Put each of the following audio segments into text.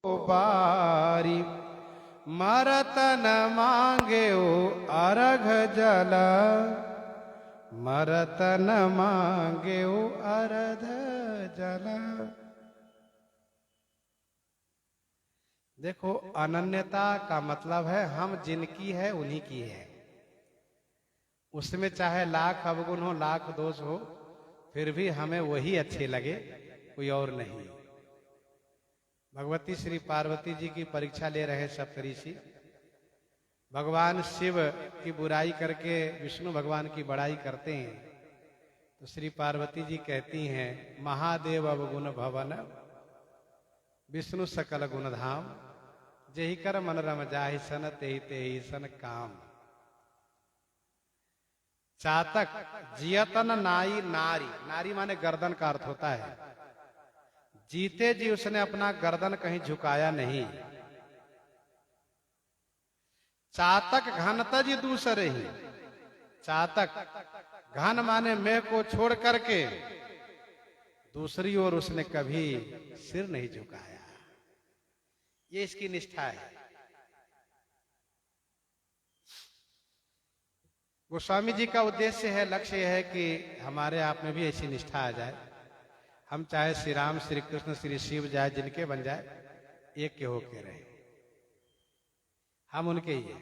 बारी मरत न मांगे ओ अर्घ जल, मरत न मांगे ओ अर्घ जल। देखो, अनन्यता का मतलब है हम जिनकी है उन्हीं की है। उसमें चाहे लाख अवगुण हो, लाख दोष हो, फिर भी हमें वही अच्छे लगे, कोई और नहीं। भगवती श्री पार्वती जी की परीक्षा ले रहे सप्तऋषि। भगवान शिव की बुराई करके विष्णु भगवान की बड़ाई करते हैं, तो श्री पार्वती जी कहती हैं, महादेव अवगुण भवन विष्णु सकल गुण धाम, जेहि कर मन रम जाहि सन तेहि तेहि सन काम। चातक जियतन नाई नारी, नारी माने गर्दन का अर्थ होता है। जीते जी उसने अपना गर्दन कहीं झुकाया नहीं। चातक घनता जी दूसरे ही। चातक घन माने मैं को छोड़ करके दूसरी ओर उसने कभी सिर नहीं झुकाया। ये इसकी निष्ठा है। गोस्वामी जी का उद्देश्य है, लक्ष्य यह है कि हमारे आप में भी ऐसी निष्ठा आ जाए। हम चाहे श्री राम, श्री कृष्ण, श्री शिव जाए, जिनके बन जाए, एक के होके रहे। हम उनके ही हैं।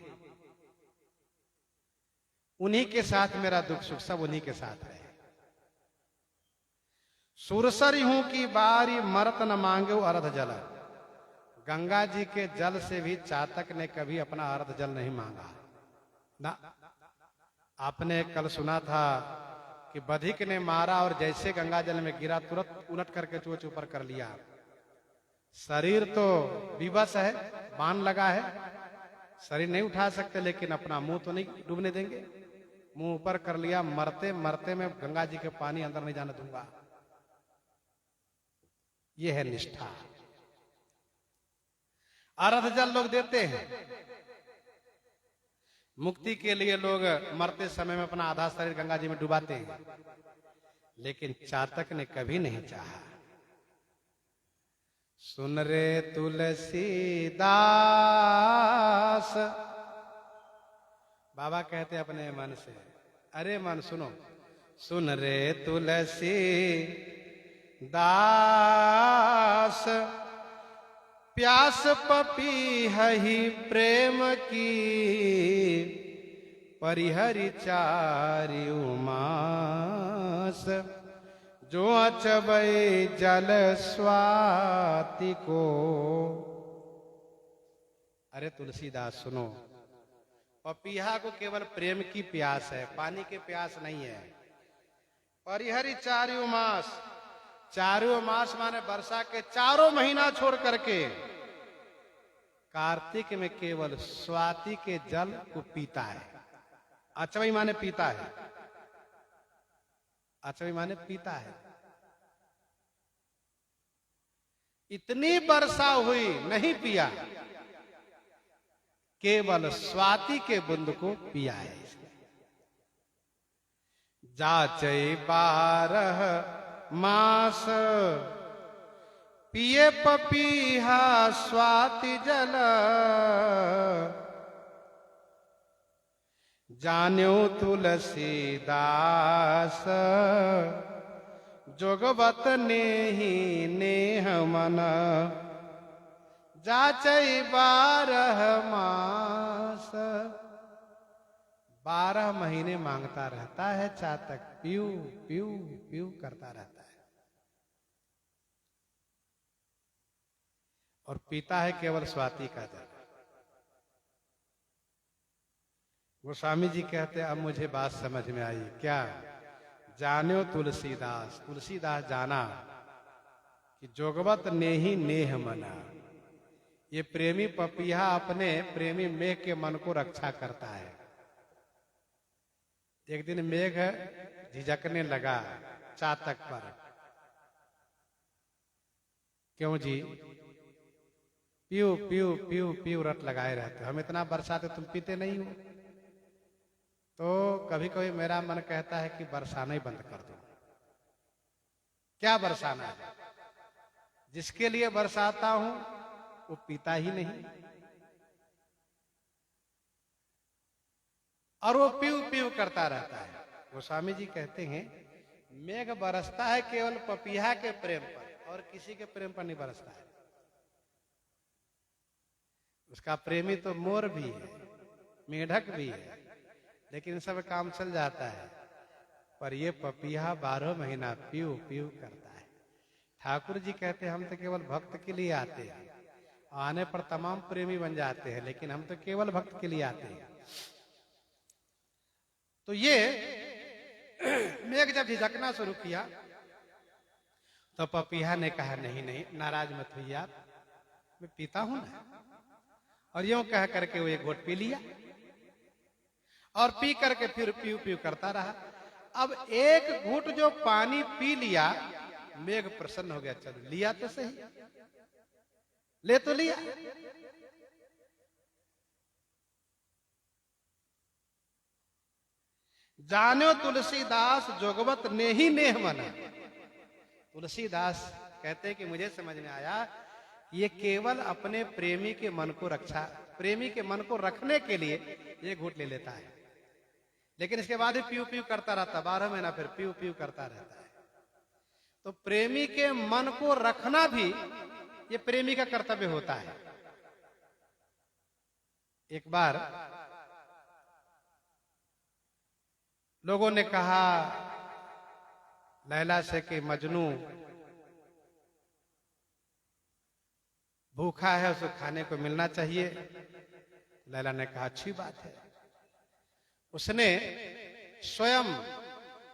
उन्हीं के साथ मेरा दुख सुख सब उन्हीं के साथ रहे। सुरसरी हूं की बारी मरत न मांगे अर्ध जल। गंगा जी के जल से भी चातक ने कभी अपना अर्ध जल नहीं मांगा ना। आपने कल सुना था कि बधिक ने मारा और जैसे गंगा जल में गिरा तुरंत उलट करके चोंच ऊपर कर लिया। शरीर तो विवश है, बाण लगा है, शरीर नहीं उठा सकते, लेकिन अपना मुंह तो नहीं डूबने देंगे। मुंह ऊपर कर लिया, मरते मरते मैं गंगा जी के पानी अंदर नहीं जाने दूंगा। यह है निष्ठा। अर्ध जल लोग देते हैं। मुक्ति के लिए लोग मरते समय में अपना आधा शरीर गंगा जी में डुबाते हैं, लेकिन चातक ने कभी नहीं चाहा। सुन रे तुलसीदास, बाबा कहते अपने मन से, अरे मन सुनो, सुन रे तुलसीदास, प्यास पपीहहि प्रेम की, परिहरि चारि उमास, जो अचबै जल स्वाति को। अरे तुलसीदास सुनो, पपीहा को केवल प्रेम की प्यास है, पानी की प्यास नहीं है। परिहरि चारि मास, चारों मास माने वर्षा के चारों महीना छोड़ करके कार्तिक में केवल स्वाति के जल को पीता है। अचवई माने पीता है, अचवई माने पीता है। इतनी वर्षा हुई नहीं पिया, केवल स्वाति के बूंद को पिया है। जाचै 12 मास, पिए पपीहा स्वाति जल, जान्यो तुलसीदास, जोगवत नेहि नेह मन, जाचै 12 मास। 12 महीने मांगता रहता है चातक, पीऊ पीऊ पीऊ करता रहता है, और पीता है केवल स्वाति का जल। गोस्वामी जी कहते, अब मुझे बात समझ में आई। क्या? जान्यो तुलसीदास, तुलसीदास जाना कि जोगवत नेहि नेह मना, ये प्रेमी पपीहा अपने प्रेमी मेघ के मन को रक्षा करता है। एक दिन मेघ झिझकने लगा चातक पर, क्यों जी? पीऊ पीऊ पीऊ पीऊ रट लगाए रहते, हम इतना बरसाते तुम पीते नहीं हो। तो कभी कभी मेरा मन कहता है कि बरसाना ही बंद कर दो। क्या बरसाना है? जिसके लिए बरसाता हूं वो पीता ही नहीं, और वो पीऊ पीऊ करता रहता है। गोस्वामी जी कहते हैं मेघ बरसता है केवल पपीहा के प्रेम पर और किसी के प्रेम पर नहीं बरसता है। उसका प्रेमी तो मोर भी है, मेढक भी है, लेकिन सब काम चल जाता है, पर ये पपीहा 12 महीना पीऊ पीऊ करता है। ठाकुर जी कहते हैं हम तो केवल भक्त के लिए आते हैं, आने पर तमाम प्रेमी बन जाते हैं, लेकिन हम तो केवल भक्त के लिए आते हैं। तो ये मेघ जब झिझकना शुरू किया तो पपीहा ने कहा नहीं नहीं, नाराज मत होइए आप, मैं पीता हूं ना। और यूं कह करके वो एक घोट पी लिया और पी करके फिर पीऊ पीऊ करता रहा। अब एक घूंट जो पानी पी लिया, मेघ प्रसन्न हो गया, चलो लिया तो सही, ले तो लिया। जानो तुलसीदास जोगवत ने ही नेह मना। तुलसीदास कहते कि मुझे समझ में आया ये केवल अपने प्रेमी के मन को प्रेमी के मन को रखने के लिए ये घूंट ले लेता है, लेकिन इसके बाद ही पीऊ पीऊ करता रहता, 12 महीना फिर पीऊ पीऊ करता रहता है। तो प्रेमी के मन को रखना भी ये प्रेमी का कर्तव्य होता है। एक बार लोगों ने कहा लैला से कि मजनू भूखा है, उसको खाने को मिलना चाहिए। लैला ने कहा अच्छी बात है। उसने स्वयं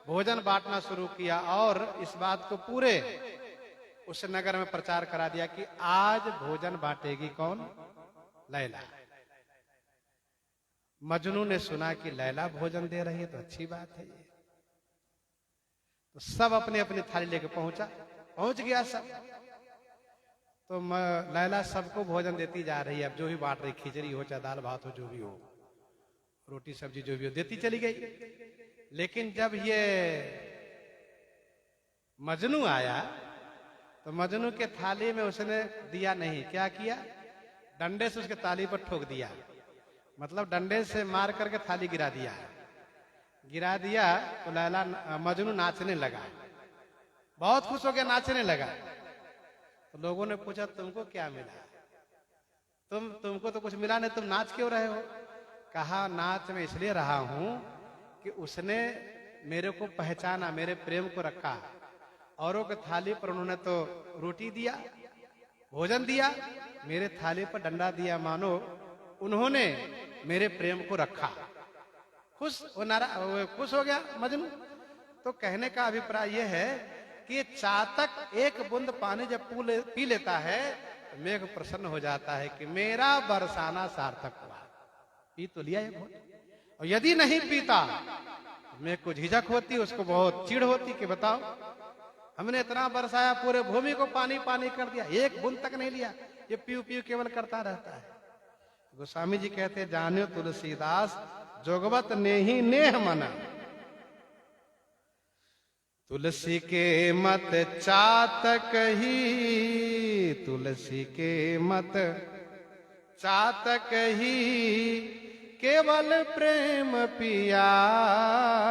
भोजन बांटना शुरू किया और इस बात को पूरे उस नगर में प्रचार करा दिया कि आज भोजन बांटेगी कौन? लैला। मजनू ने सुना कि लैला भोजन दे रही है तो अच्छी बात है ये, तो सब अपने अपनी थाली लेके पहुंच गया सब। तो लैला सबको भोजन देती जा रही है। अब जो भी बांट रही, खिचड़ी हो चाहे दाल भात हो, जो भी हो, रोटी सब्जी जो भी हो, देती चली गई। लेकिन जब ये मजनू आया तो मजनू के थाली में उसने दिया नहीं, क्या किया? डंडे से उसके ताली पर ठोक दिया, मतलब डंडे से मार करके थाली गिरा दिया। तो लैला मजनू नाचने लगा, बहुत खुश हो गया, नाचने लगा। तो लोगों ने पूछा तुमको क्या मिला? तुमको तो कुछ मिला नहीं, तुम नाच क्यों रहे हो? कहा नाच में इसलिए रहा हूं कि उसने मेरे को पहचाना, मेरे प्रेम को रखा। औरों के थाली पर उन्होंने तो रोटी दिया, भोजन दिया, मेरे थाली पर डंडा दिया, मानो उन्होंने मेरे प्रेम को रखा। खुश हो गया मजनू। तो कहने का अभिप्राय यह है कि चातक एक बूंद पानी जब पी लेता है तो मेघ प्रसन्न हो जाता है कि मेरा बरसाना सार्थक हुआ, पी तो लिया ये घोट। और यदि नहीं पीता तो मेघ को झिझक होती, उसको बहुत चिढ़ होती कि बताओ हमने इतना बरसाया, पूरे भूमि को पानी पानी कर दिया, एक बूंद तक नहीं लिया, ये पीऊ पीऊ केवल करता रहता है। गोस्वामी जी कहते जाने तुलसीदास जोगवत ने ही नेह मना। तुलसी के मत चातक ही, तुलसी के मत चातक ही, केवल प्रेम पियास,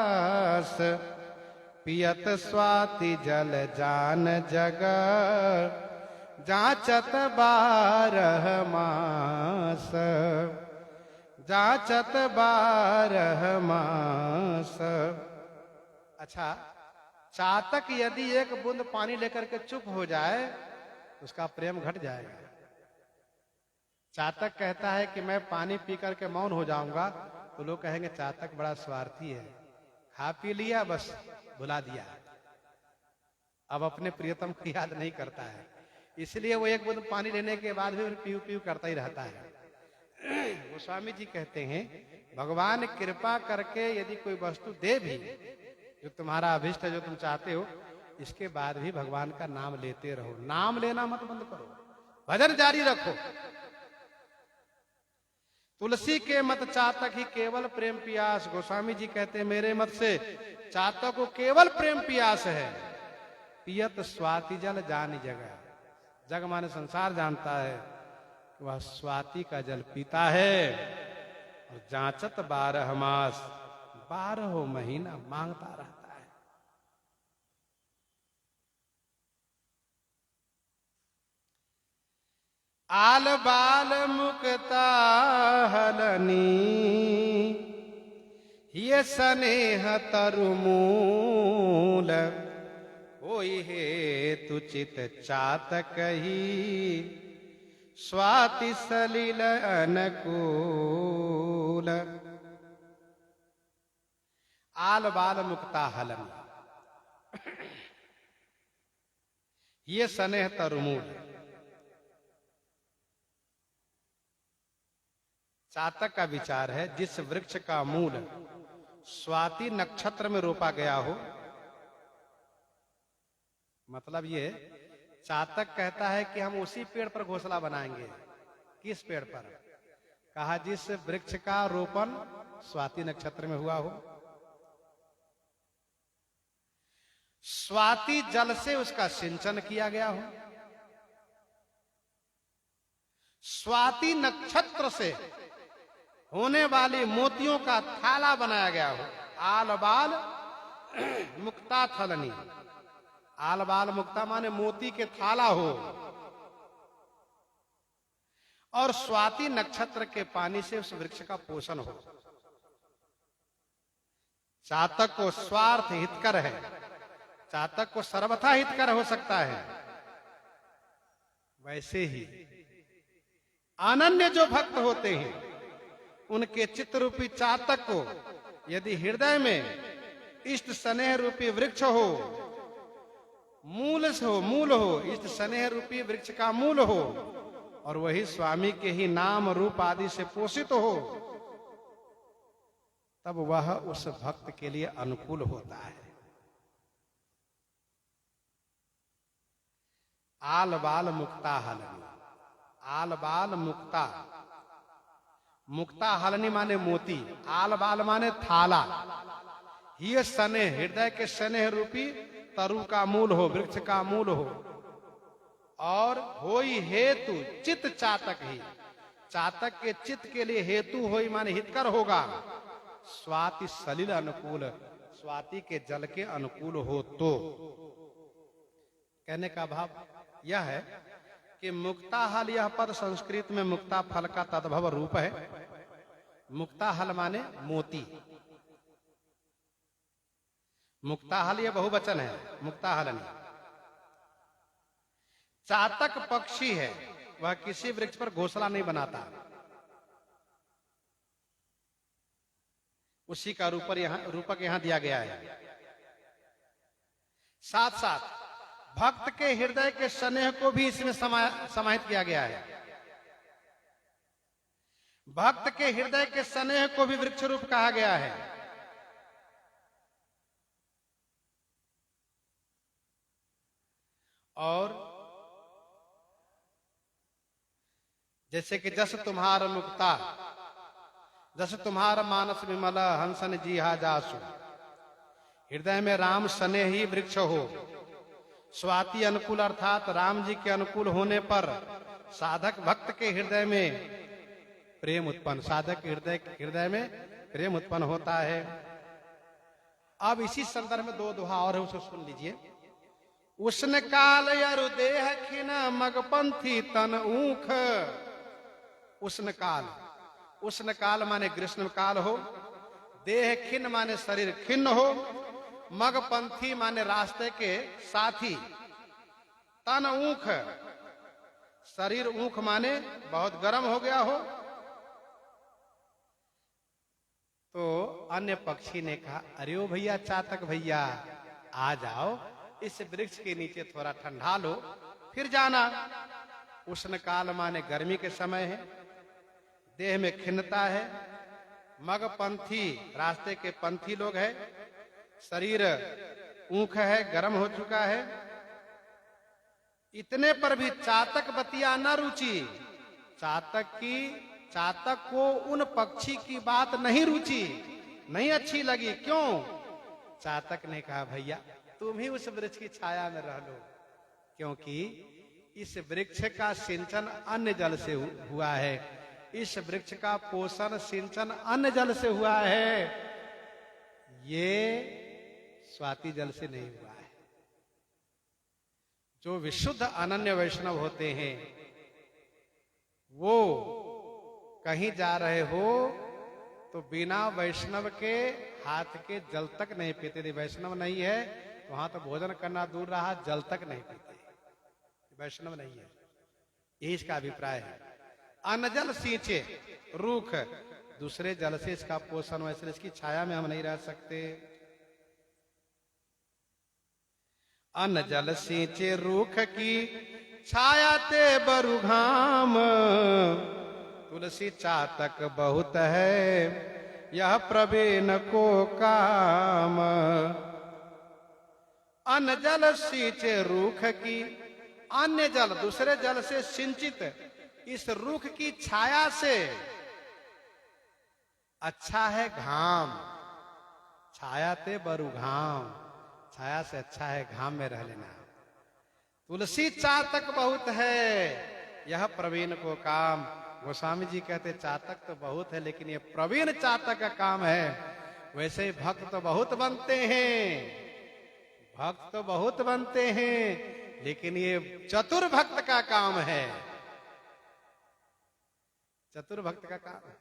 पियत स्वाति जल जान जग, जाचत 12 मास, जाचत 12 मास। अच्छा, चातक यदि एक बूंद पानी लेकर के चुप हो जाए तो उसका प्रेम घट जाएगा। चातक कहता है कि मैं पानी पी करके मौन हो जाऊंगा, तो लोग कहेंगे चातक बड़ा स्वार्थी है, खा पी लिया बस भुला दिया, अब अपने प्रियतम को याद नहीं करता है, इसलिए वो एक बूंद पानी लेने के बाद भी पीऊ पीऊ करता ही रहता है। गोस्वामी जी कहते हैं भगवान कृपा करके यदि कोई वस्तु दे भी, जो तुम्हारा अभिष्ट है, जो तुम चाहते हो, इसके बाद भी भगवान का नाम लेते रहो, नाम लेना मत बंद करो, भजन जारी रखो। तुलसी के मत चातक ही, केवल प्रेम पियास। गोस्वामी जी कहते हैं मेरे मत से चातक को केवल प्रेम पियास है। पियत स्वाति जल जानी जगह, जग माने संसार जानता है, वह स्वाति का जल पीता है और जांचत 12 मास 12 महीना मांगता रहता है। आल बाल मुक्ता हलनी ये स्नेह तरुमूल होई हेतु चित चातक ही स्वाति सलिल अनुकूल। आल बाल मुक्ता हलन ये स्नेह तरुमूल। चातक का विचार है जिस वृक्ष का मूल स्वाति नक्षत्र में रोपा गया हो, मतलब ये चातक कहता है कि हम उसी पेड़ पर घोंसला बनाएंगे। किस पेड़ पर? कहा जिस वृक्ष का रोपण स्वाति नक्षत्र में हुआ हो। स्वाति जल से उसका सिंचन किया गया हो, स्वाति नक्षत्र से होने वाली मोतियों का थाला बनाया गया हो। आल बाल मुक्ता थलनी। आल बाल मुक्ता माने मोती के थाला हो, और स्वाति नक्षत्र के पानी से उस वृक्ष का पोषण हो। चातक को स्वार्थ हितकर है, चातक को सर्वथा हितकर हो सकता है। वैसे ही अनन्य जो भक्त होते हैं उनके चित्त रूपी चातक को यदि हृदय में इष्ट स्नेह रूपी वृक्ष हो, मूल हो, इष्ट स्नेह रूपी वृक्ष का मूल हो, और वही स्वामी के ही नाम रूप आदि से पोषित हो, तब वह उस भक्त के लिए अनुकूल होता है। आल बाल मुक्ता हलनी। आल बाल मुक्ता, मुक्ता हलनी माने मोती, आल बाल माने थाला। ये स्नेह, हृदय के स्नेह रूपी तरु का मूल हो, वृक्ष का मूल हो, और होई हेतु चित चातक ही, चातक के चित्त के लिए हेतु होई माने हितकर होगा। स्वाति सलिल अनुकूल, स्वाति के जल के अनुकूल हो। तो कहने का भाव यह है कि मुक्ताहल, यह पद संस्कृत में मुक्ता फल का तद्भव रूप है। मुक्ताहल माने मोती, मुक्ताहल यह बहुवचन है, मुक्ताहलनी। चातक पक्षी है, वह किसी वृक्ष पर घोंसला नहीं बनाता। उसी का रूपक यहां दिया गया है। साथ साथ भक्त के हृदय के स्नेह को भी इसमें समाहित किया गया है। भक्त के हृदय के स्नेह को भी वृक्ष रूप कहा गया है। और जैसे कि जस तुम्हार मुक्ता, जस तुम्हार मानस विमल हंसन जी हा जासु। हृदय में राम स्नेह ही वृक्ष हो। स्वाति अनुकूल अर्थात राम जी के अनुकूल होने पर साधक भक्त के हृदय में प्रेम उत्पन्न, साधक के हृदय में प्रेम उत्पन्न होता है। अब इसी संदर्भ में 2 दोहा और है, उसे सुन लीजिए। उष्ण काल यरु देह खिन मगपंथी तन ऊख। उष्ण काल, उष्ण काल माने ग्रीष्म काल हो, देह खिन माने शरीर खिन्न हो, मगपंथी माने रास्ते के साथी, तन ऊख, शरीर ऊख माने बहुत गर्म हो गया हो। तो अन्य पक्षी ने कहा, अरे ओ भैया चातक भैया, आ जाओ, इस वृक्ष के नीचे थोड़ा ठंडा लो, फिर जाना। उष्ण काल माने गर्मी के समय है, देह में खिन्नता है, मगपंथी रास्ते के पंथी लोग हैं, शरीर ऊख है, गर्म हो चुका है। इतने पर भी चातक बतिया न रुचि। चातक को उन पक्षी की बात नहीं रुचि, नहीं अच्छी लगी। क्यों? चातक ने कहा, भैया तुम ही उस वृक्ष की छाया में रह लो, क्योंकि इस वृक्ष का सिंचन अन्य जल से हुआ है, इस वृक्ष का पोषण सिंचन अन्य जल से हुआ है, ये स्वाति जल से नहीं हुआ है। जो विशुद्ध अनन्य वैष्णव होते हैं वो कहीं जा रहे हो तो बिना वैष्णव के हाथ के जल तक नहीं पीते। यदि वैष्णव नहीं है तो वहां तो भोजन करना दूर रहा, जल तक नहीं पीते, वैष्णव नहीं है। यही इसका अभिप्राय है। अन्न जल सींचे रूख, दूसरे जल से इसका पोषण, वैसे इसकी छाया में हम नहीं रह सकते। अन्न जल सींचे रूख की छाया ते बरु घाम, तुलसी चातक बहुत है यह प्रवीण को काम। अन्न जल सींचे रूख की, अन्य जल दूसरे जल से सिंचित इस रूख की छाया से अच्छा है घाम। छाया ते बरु घाम, छाया से अच्छा है घाम में रह लेना। तुलसी चातक बहुत है यह प्रवीण को काम। गोस्वामी जी कहते चातक तो बहुत है लेकिन ये प्रवीण चातक का काम है। वैसे ही भक्त तो बहुत बनते हैं, भक्त तो बहुत बनते हैं, लेकिन ये चतुर भक्त का काम है, चतुर भक्त का काम है।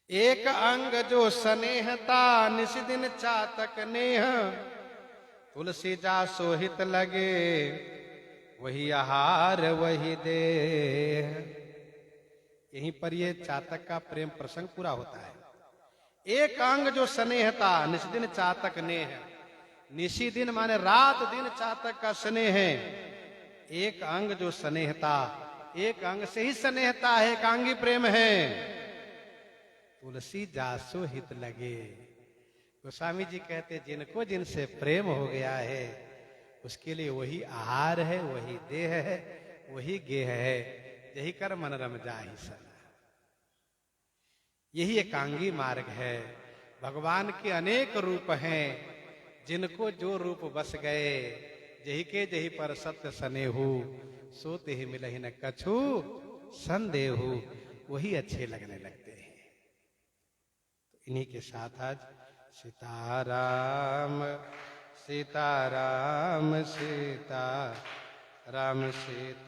एक अंग जो स्नेहता निशिदिन चातक नेह, तुलसी जा सोहित लगे वही आहार वही देह। यहीं पर ये चातक का प्रेम प्रसंग पूरा होता है। एक अंग जो स्नेहता निशिदिन चातक नेह, निशिदिन माने रात दिन चातक का स्नेह है। एक अंग जो स्नेहता, एक अंग से ही स्नेहता है, एकांगी प्रेम है। तुलसी जासो हित लगे। गोस्वामी जी कहते जिनको जिनसे प्रेम हो गया है उसके लिए वही आहार है, वही देह है, वही गेह है। यही कर मन रम जाहि सना। यही एकांगी मार्ग है। भगवान के अनेक रूप हैं, जिनको जो रूप बस गए, जही के जही पर सत्य सनेहु, सोते ही मिलहि न कछु संदेहु, वही अच्छे लगने लगते हैं। तो इन्हीं के साथ आज सीताराम सीताराम सीता राम सीता